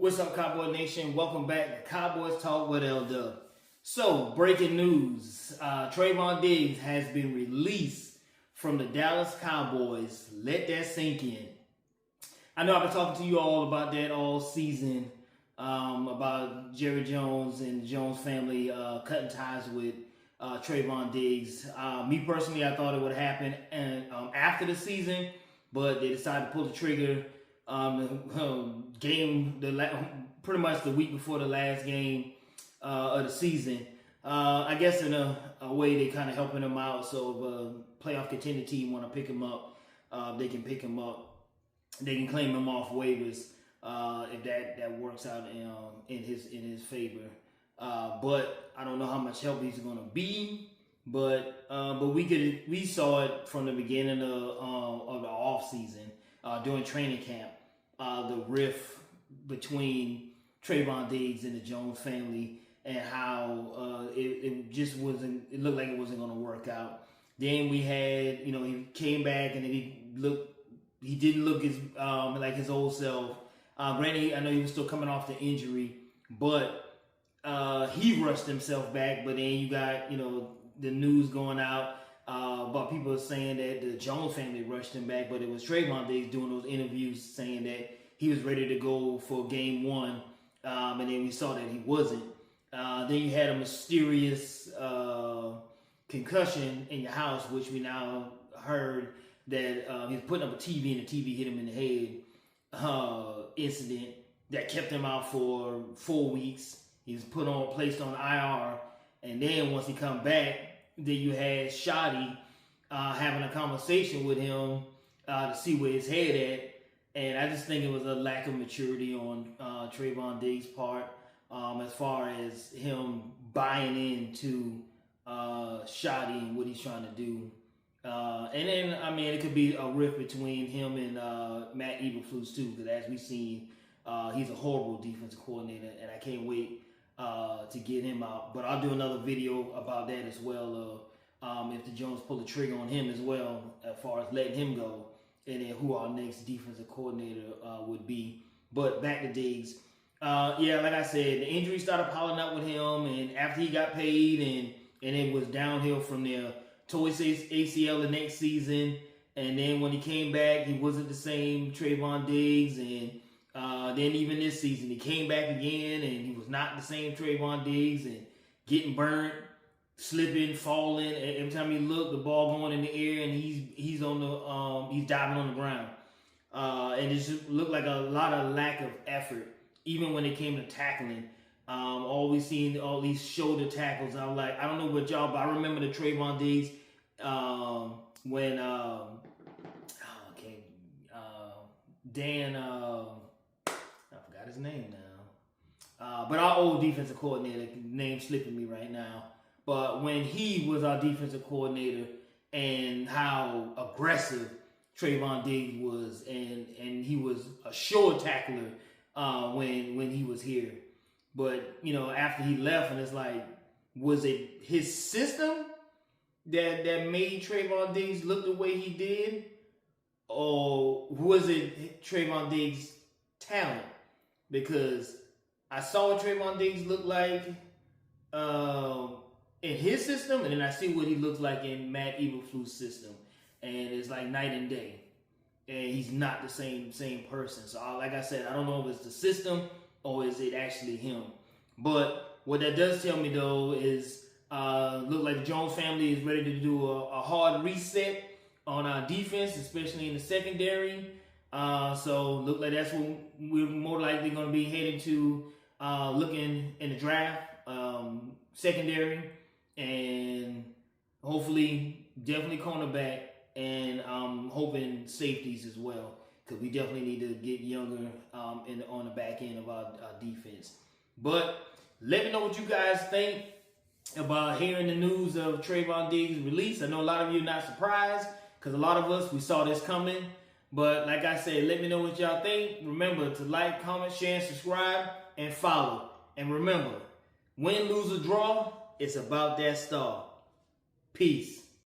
What's up, Cowboy Nation? Welcome back to Cowboys Talk with L-Dub. So, breaking news. Trevon Diggs has been released from the Dallas Cowboys. Let that sink in. I know I've been talking to you all about that all season, about Jerry Jones and the Jones family cutting ties with Trevon Diggs. Me personally, I thought it would happen after the season, but they decided to pull the trigger. Pretty much the week before the last game of the season. I guess in a way they kind of helping him out. So if a playoff contender team want to pick him up, they can pick him up. They can claim him off waivers if that works out in his favor. But I don't know how much help he's going to be. But we saw it from the beginning of the off season during training camp. The rift between Trevon Diggs and the Jones family, and how it just wasn't. It looked like it wasn't going to work out. Then we had, he came back and then he didn't look as like his old self. Granted, I know he was still coming off the injury, but he rushed himself back. But then you got the news going out about people saying that the Jones family rushed him back, but it was Trevon Diggs doing those interviews saying that he was ready to go for game one, and then we saw that he wasn't. Then you had a mysterious concussion in your house, which we now heard that he was putting up a TV and the TV hit him in the head incident that kept him out for 4 weeks. He was placed on IR, and then once he come back, then you had Shoddy having a conversation with him to see where his head at. And I just think it was a lack of maturity on Trevon Diggs' part as far as him buying into Shoddy and what he's trying to do. And then, it could be a rift between him and Matt Eberflus too, because as we've seen, he's a horrible defensive coordinator, and I can't wait to get him out. But I'll do another video about that as well, if the Jones pull the trigger on him as well, as far as letting him go, and then who our next defensive coordinator would be. But back to Diggs. Like I said, the injury started piling up with him, and after he got paid, and it was downhill from there. Tore his ACL the next season, and then when he came back, he wasn't the same Trevon Diggs, and then even this season, he came back again, and he was not the same Trevon Diggs, and getting burnt, slipping, falling. Every time you look, the ball going in the air, and he's diving on the ground. And it just looked like a lot of lack of effort, even when it came to tackling. Always seeing all these shoulder tackles. I'm like, I don't know what y'all, but I remember the Trevon Diggs when Dan, I forgot his name now. But our old defensive coordinator, name slipping me right now. But when he was our defensive coordinator, and how aggressive Trevon Diggs was, and he was a sure tackler when he was here. But after he left, and it's like, was it his system that made Trevon Diggs look the way he did, or was it Trevon Diggs' talent? Because I saw what Trevon Diggs looked like in his system, and then I see what he looks like in Matt Eberflus' system, and it's like night and day. And he's not the same person. So like I said, I don't know if it's the system or is it actually him. But what that does tell me though is look like the Jones family is ready to do a hard reset on our defense, especially in the secondary. So look like that's what we're more likely going to be heading to, looking in the draft, secondary, and hopefully definitely cornerback, and hoping safeties as well, because we definitely need to get younger on the back end of our defense. But let me know what you guys think about hearing the news of Trevon Diggs' release. I know a lot of you are not surprised, because a lot of us, we saw this coming. But like I said, let me know what y'all think. Remember to like, comment, share, and subscribe, and follow. And remember, win, lose, or draw, it's about that star. Peace.